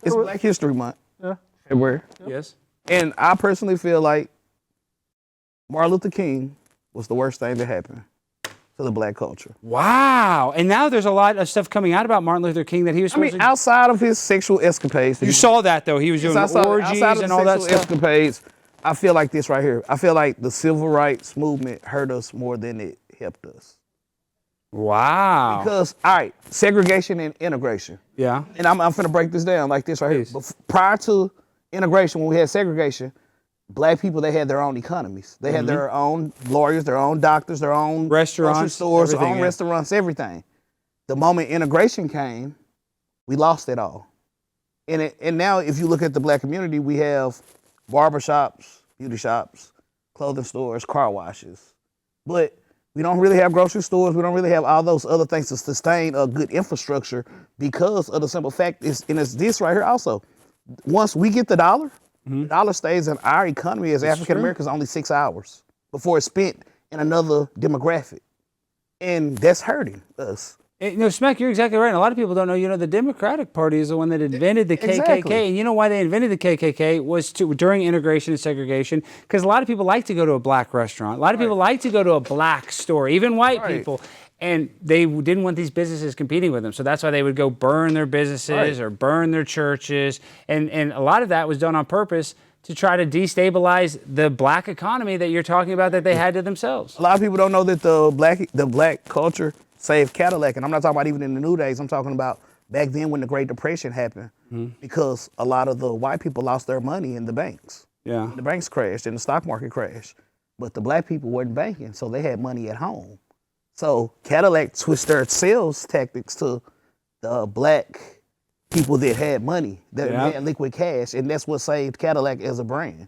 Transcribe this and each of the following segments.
It's Black History Month. Yeah. February. Yes. And I personally feel like Martin Luther King was the worst thing that happened to the black culture. Wow. And now there's a lot of stuff coming out about Martin Luther King that he was supposed to... outside of his sexual escapades. You saw that, though. He was doing orgies and all that stuff. Escapades, I feel like this right here. I feel like the civil rights movement hurt us more than it helped us. Wow. Because, all right, segregation and integration. Yeah. And I'm finna break this down like this right here. But prior to integration, when we had segregation, black people, they had their own economies. They had their own lawyers, their own doctors, their own restaurants, stores, their own restaurants, everything. The moment integration came, we lost it all. And now if you look at the black community, we have barbershops, beauty shops, clothing stores, car washes. But we don't really have grocery stores. We don't really have all those other things to sustain a good infrastructure because of the simple fact is, and it's this right here also. Once we get the dollar stays in our economy as African Americans only 6 hours before it's spent in another demographic. And that's hurting us. Smack, you're exactly right. And a lot of people don't know, the Democratic Party is the one that invented the KKK. And you know why they invented the KKK was during integration and segregation, because a lot of people like to go to a black restaurant. A lot of people like to go to a black store, even white people. And they didn't want these businesses competing with them. So that's why they would go burn their businesses or burn their churches. And a lot of that was done on purpose to try to destabilize the black economy that you're talking about that they had to themselves. A lot of people don't know that the black culture saved Cadillac. And I'm not talking about even in the new days. I'm talking about back then when the Great Depression happened because a lot of the white people lost their money in the banks. Yeah. The banks crashed and the stock market crashed. But the black people weren't banking, so they had money at home. So Cadillac switched their sales tactics to the black people that had money, that had liquid cash, and that's what saved Cadillac as a brand.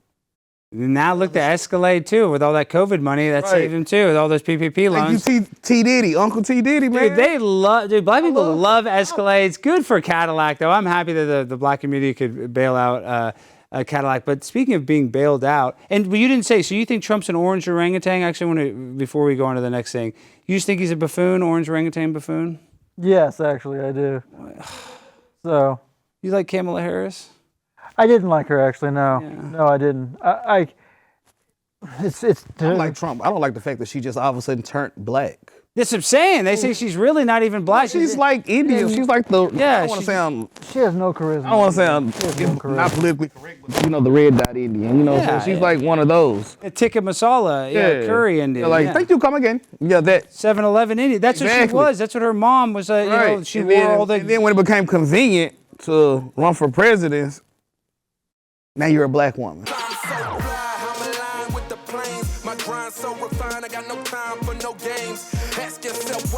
Now look to Escalade too, with all that COVID money that saved him too, with all those PPP loans. Thank you, T Diddy, Uncle T Diddy, man. Dude, black people love Escalades. Good for Cadillac, though. I'm happy that the black community could bail out Cadillac. But speaking of being bailed out, and you didn't say, so you think Trump's an orange orangutan? Actually, before we go on to the next thing, you just think he's a buffoon, orange orangutan buffoon? Yes, actually, I do. So. You like Kamala Harris? I didn't like her, actually, no. Yeah. No, I didn't. I like Trump. I don't like the fact that she just all of a sudden turned black. That's what I'm saying. They say she's really not even black. She's like Indian. She's like the, yeah, I don't want to sound. She has no charisma. I don't want to sound not politically correct, but the red dot Indian. So she's like one of those. A tikka masala, curry Indian. Thank you, come again. Yeah, that 7-Eleven Indian. That's what she was. That's what her mom was. She wore all the. And then when it became convenient to run for president, now you're a black woman. My grind so refined, I got no time for no games. Ask yourself